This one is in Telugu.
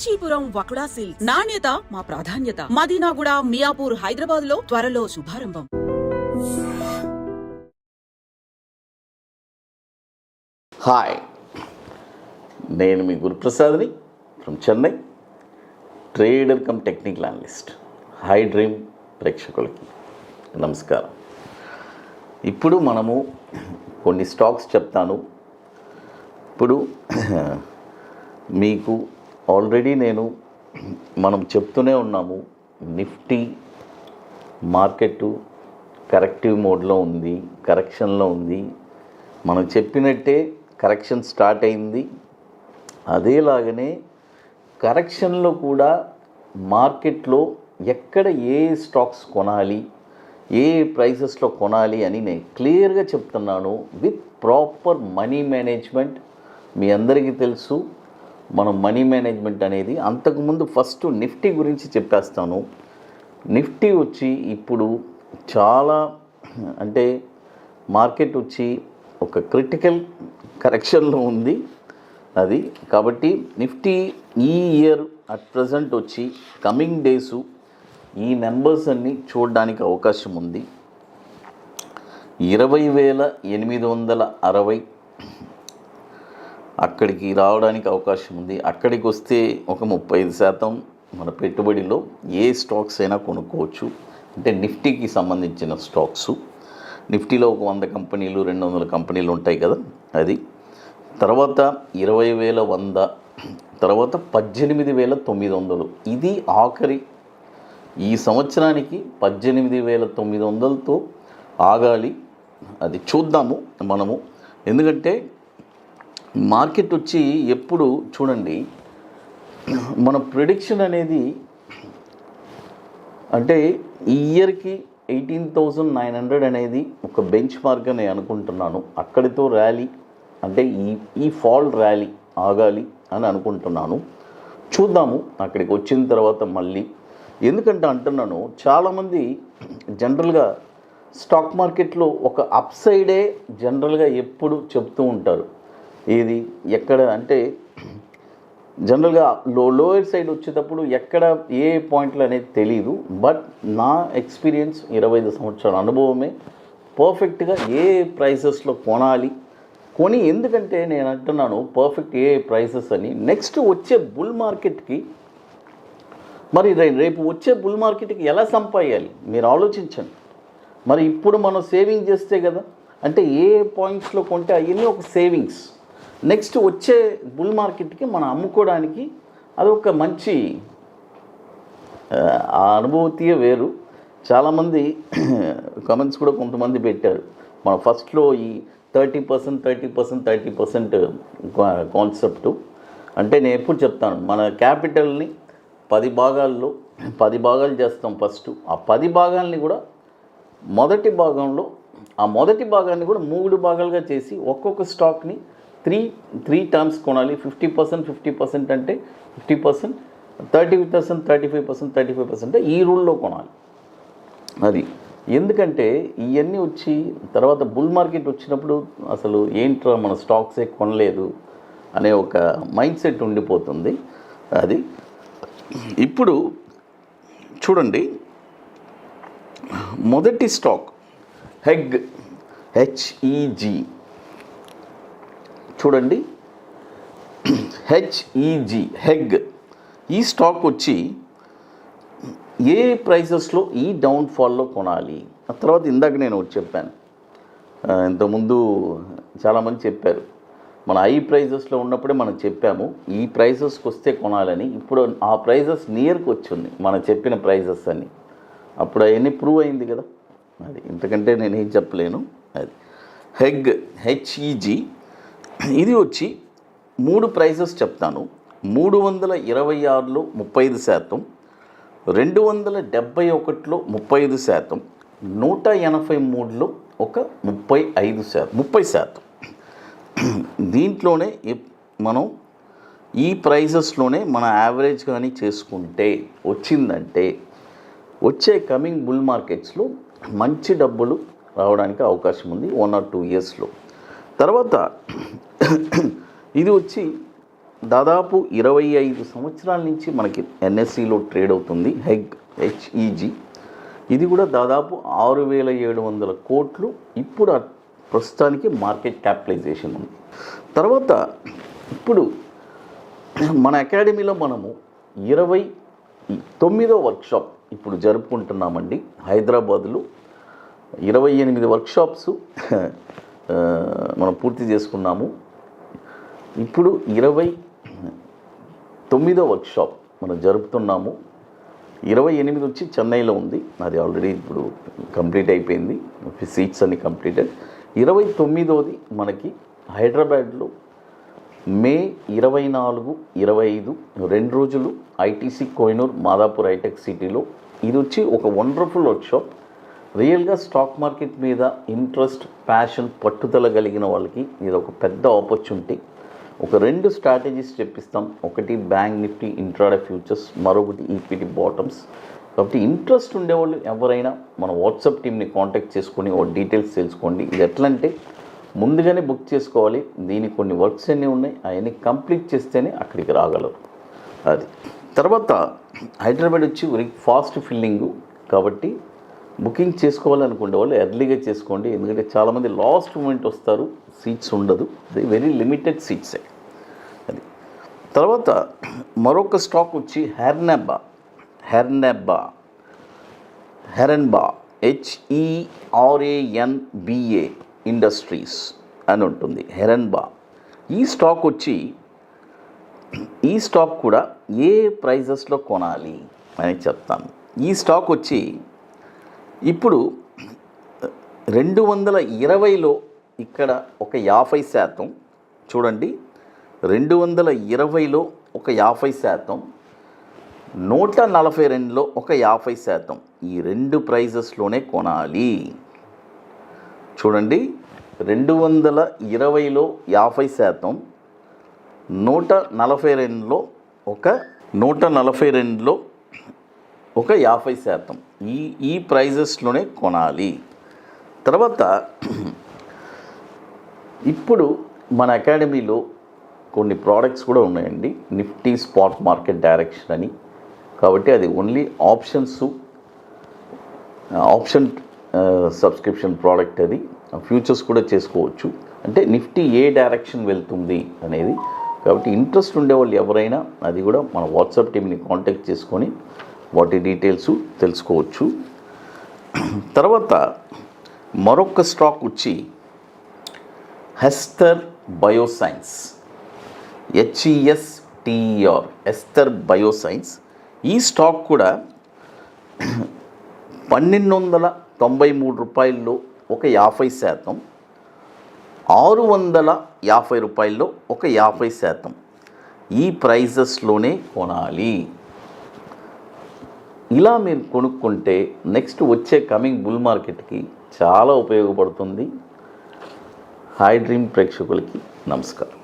కాంచీపురం వకుడా సిల్క్స్ నాణ్యత మా ప్రాధాన్యత. మదీనాగూడ, మియాపూర్, హైదరాబాద్ లో త్వరలో శుభారంభం. హాయ్, నేను మీ గురుప్రసాద్ని from Chennai, trader cum technical analyst. Hi dream ప్రేక్షకులకి నమస్కారం. ఇప్పుడు మనము కొన్ని స్టాక్స్ చెప్తాను. ఇప్పుడు మీకు ఆల్రెడీ మనం చెప్తూనే ఉన్నాము, నిఫ్టీ మార్కెట్ కరెక్టివ్ మోడ్లో ఉంది, కరెక్షన్లో ఉంది. మనం చెప్పినట్టే కరెక్షన్ స్టార్ట్ అయింది. అదేలాగనే కరెక్షన్లో కూడా మార్కెట్లో ఎక్కడ ఏ స్టాక్స్ కొనాలి, ఏ ప్రైసెస్లో కొనాలి అని నేను క్లియర్గా చెప్తున్నాను, విత్ ప్రాపర్ మనీ మేనేజ్మెంట్. మీ అందరికీ తెలుసు మనం మనీ మేనేజ్మెంట్ అనేది. అంతకుముందు ఫస్ట్ నిఫ్టీ గురించి చెప్పేస్తాను. నిఫ్టీ వచ్చి ఇప్పుడు చాలా అంటే మార్కెట్ వచ్చి ఒక క్రిటికల్ కరెక్షన్లో ఉంది అది. కాబట్టి నిఫ్టీ ఈ ఇయర్ అట్ ప్రజెంట్ వచ్చి కమింగ్ డేసు ఈ నెంబర్స్ అన్నీ చూడడానికి అవకాశం ఉంది. 20,860 అక్కడికి రావడానికి అవకాశం ఉంది. అక్కడికి వస్తే ఒక 35% మన పెట్టుబడిలో ఏ స్టాక్స్ అయినా కొనుక్కోవచ్చు. అంటే నిఫ్టీకి సంబంధించిన స్టాక్స్. నిఫ్టీలో ఒక 100 కంపెనీలు, 200 కంపెనీలు ఉంటాయి కదా అది. తర్వాత 20,100, తర్వాత 18,900. ఇది ఆఖరి ఈ సంవత్సరానికి 18,900తో ఆగాలి. అది చూద్దాము మనము. ఎందుకంటే మార్కెట్ వచ్చి ఎప్పుడు చూడండి, మన ప్రిడిక్షన్ అనేది అంటే ఈ ఇయర్కి 18,900 అనేది ఒక బెంచ్ మార్క్ అని అనుకుంటున్నాను. అక్కడితో ర్యాలీ అంటే ఈ ఫాల్ ర్యాలీ ఆగాలి అని అనుకుంటున్నాను. చూద్దాము అక్కడికి వచ్చిన తర్వాత మళ్ళీ. ఎందుకంటే అంటున్నాను, చాలామంది జనరల్గా స్టాక్ మార్కెట్లో ఒక అప్ సైడే జనరల్గా ఎప్పుడు చెప్తూ ఉంటారు. ఏది ఎక్కడ అంటే జనరల్గా లోయర్ సైడ్ వచ్చేటప్పుడు ఎక్కడ ఏ పాయింట్లు అనేది తెలియదు. బట్ నా ఎక్స్పీరియన్స్ 25 సంవత్సరాల అనుభవమే పర్ఫెక్ట్గా ఏ ప్రైసెస్లో కొనాలి కొని. ఎందుకంటే నేను అంటున్నాను పర్ఫెక్ట్ ఏ ప్రైసెస్ అని. నెక్స్ట్ వచ్చే బుల్ మార్కెట్కి మరి రేపు వచ్చే బుల్ మార్కెట్కి ఎలా సంపాదించాలి మీరు ఆలోచించండి. మరి ఇప్పుడు మనం సేవింగ్ చేస్తే కదా, అంటే ఏ పాయింట్స్లో కొంటే అవన్నీ ఒక సేవింగ్స్. నెక్స్ట్ వచ్చే బుల్ మార్కెట్కి మనం అమ్ముకోవడానికి అదొక మంచి ఆ అనుభూతియే వేరు. చాలామంది కమెంట్స్ కూడా కొంతమంది పెట్టారు, మన ఫస్ట్లో ఈ 30% కాన్సెప్టు. అంటే నేను ఎప్పుడు చెప్తాను, మన క్యాపిటల్ని 10 భాగాలు చేస్తాం ఫస్ట్. ఆ 10 భాగాల్ని కూడా మొదటి భాగాన్ని కూడా 3 భాగాలుగా చేసి ఒక్కొక్క స్టాక్ని 3 టర్మ్స్ కొనాలి. 50% అంటే 50%, 30%, 35% ఈ రూల్లో కొనాలి అది. ఎందుకంటే ఇవన్నీ వచ్చి తర్వాత బుల్ మార్కెట్ వచ్చినప్పుడు అసలు ఏంట్రా మన స్టాక్సే కొనలేదు అనే ఒక మైండ్ సెట్ ఉండిపోతుంది అది. ఇప్పుడు చూడండి, మొదటి స్టాక్ HEG. చూడండి, హెగ్ ఈ స్టాక్ వచ్చి ఏ ప్రైసెస్లో ఈ డౌన్ఫాల్లో కొనాలి. ఆ తర్వాత ఇందాక నేను ఒకటి చెప్పాను, ఇంతకుముందు చాలామంది చెప్పారు, మన హై ప్రైజెస్లో ఉన్నప్పుడే మనం చెప్పాము ఈ ప్రైజెస్కి వస్తే కొనాలని. ఇప్పుడు ఆ ప్రైజెస్ నియర్కి వచ్చింది మనం చెప్పిన ప్రైజెస్ అని. అప్పుడు అవన్నీ ప్రూవ్ అయింది కదా అది. ఇంతకంటే నేనేం చెప్పలేను అది. HEG ఇది వచ్చి 3 ప్రైజెస్ చెప్తాను. 326లో 35%, 271లో 30%, 183లో ఒక 30%. దీంట్లోనే మనం ఈ ప్రైజెస్లోనే మన యావరేజ్ కానీ చేసుకుంటే వచ్చిందంటే వచ్చే కమింగ్ బుల్ మార్కెట్స్లో మంచి డబ్బులు రావడానికి అవకాశం ఉంది 1 or 2 ఇయర్స్లో. తర్వాత ఇది వచ్చి దాదాపు 25 సంవత్సరాల నుంచి మనకి ఎన్ఎస్సిలో ట్రేడ్ అవుతుంది. హెచ్ఈజీ ఇది కూడా దాదాపు 6,700 కోట్లు ఇప్పుడు ప్రస్తుతానికి మార్కెట్ క్యాపిటలైజేషన్ ఉంది. తర్వాత ఇప్పుడు మన అకాడమీలో మనము 29వ వర్క్షాప్ ఇప్పుడు జరుపుకుంటున్నామండి. హైదరాబాద్లో 28 వర్క్షాప్స్ మనం పూర్తి చేసుకున్నాము. ఇప్పుడు 29వ వర్క్షాప్ మనం జరుపుతున్నాము. 28 వచ్చి చెన్నైలో ఉంది, అది ఆల్రెడీ ఇప్పుడు కంప్లీట్ అయిపోయింది, సీట్స్ అన్ని కంప్లీటెడ్. 29వది మనకి హైదరాబాద్లో మే 24, 25 2 రోజులు ఐటీసీ కోహినూర్ మాదాపూర్ హైటెక్ సిటీలో. ఇది వచ్చి ఒక వండర్ఫుల్ వర్క్షాప్. రియల్గా స్టాక్ మార్కెట్ మీద ఇంట్రెస్ట్, ప్యాషన్, పట్టుదల కలిగిన వాళ్ళకి ఇది ఒక పెద్ద ఆపర్చునిటీ. ఒక 2 స్ట్రాటజీస్ చెప్పిస్తాం. ఒకటి బ్యాంక్ నిఫ్టీ ఇంట్రాడే ఫ్యూచర్స్, మరొకటి ఈక్విటీ బాటమ్స్. కాబట్టి ఇంట్రెస్ట్ ఉండేవాళ్ళు ఎవరైనా మన వాట్సాప్ టీమ్ని కాంటాక్ట్ చేసుకొని డీటెయిల్స్ తెలుసుకోండి. ఇది ఎట్లా అంటే ముందుగానే బుక్ చేసుకోవాలి. దీనికి కొన్ని వర్క్స్ అన్నీ ఉన్నాయి, అవన్నీ కంప్లీట్ చేస్తేనే అక్కడికి రాగలరు. అది తర్వాత హైదరాబాద్ వచ్చి వెరీ ఫాస్ట్ ఫిల్లింగు, కాబట్టి బుకింగ్ చేసుకోవాలనుకునే వాళ్ళు ఎర్లీగా చేసుకోండి. ఎందుకంటే చాలామంది లాస్ట్ మూమెంట్ వస్తారు, సీట్స్ ఉండదు, అది వెరీ లిమిటెడ్ సీట్సే. అది తర్వాత మరొక స్టాక్ వచ్చి హెరన్బా HERANBA ఇండస్ట్రీస్ అని ఉంటుంది. హెరన్బా ఈ స్టాక్ కూడా ఏ ప్రైజెస్లో కొనాలి అని చెప్తాను. ఈ స్టాక్ వచ్చి ఇప్పుడు 220లో ఇక్కడ ఒక 50%, చూడండి 220లో ఒక 50%, 142లో ఒక 50%, ఈ 2 ప్రైజెస్లోనే కొనాలి. చూడండి 220లో 50%, 142లో ఒక 50%, ఈ ప్రైజెస్లోనే కొనాలి. తర్వాత ఇప్పుడు మన అకాడమీలో కొన్ని ప్రోడక్ట్స్ కూడా ఉన్నాయండి. నిఫ్టీ స్పాట్ మార్కెట్ డైరెక్షన్ అని, కాబట్టి అది ఓన్లీ ఆప్షన్ సబ్స్క్రిప్షన్ ప్రోడక్ట్. అది ఫ్యూచర్స్ కూడా చేసుకోవచ్చు, అంటే నిఫ్టీ ఏ డైరెక్షన్ వెళ్తుంది అనేది. కాబట్టి ఇంట్రెస్ట్ ఉండేవాళ్ళు ఎవరైనా అది కూడా మన వాట్సాప్ టీమ్ని కాంటాక్ట్ చేసుకొని వాటి డీటెయిల్స్ తెలుసుకోవచ్చు. తర్వాత మరొక స్టాక్ వచ్చి హెస్టర్ బయోసైన్స్, HESTER, హెస్టర్ బయోసైన్స్. ఈ స్టాక్ కూడా 1,293 రూపాయల్లో ఒక 50%, 650 రూపాయల్లో ఒక 50%, ఈ ప్రైజెస్లోనే కొనాలి. ఇలా మీరు కొనుక్కుంటే నెక్స్ట్ వచ్చే కమింగ్ బుల్ మార్కెట్కి చాలా ఉపయోగపడుతుంది. హై డ్రీమ్ ప్రేక్షకులకి నమస్కారం.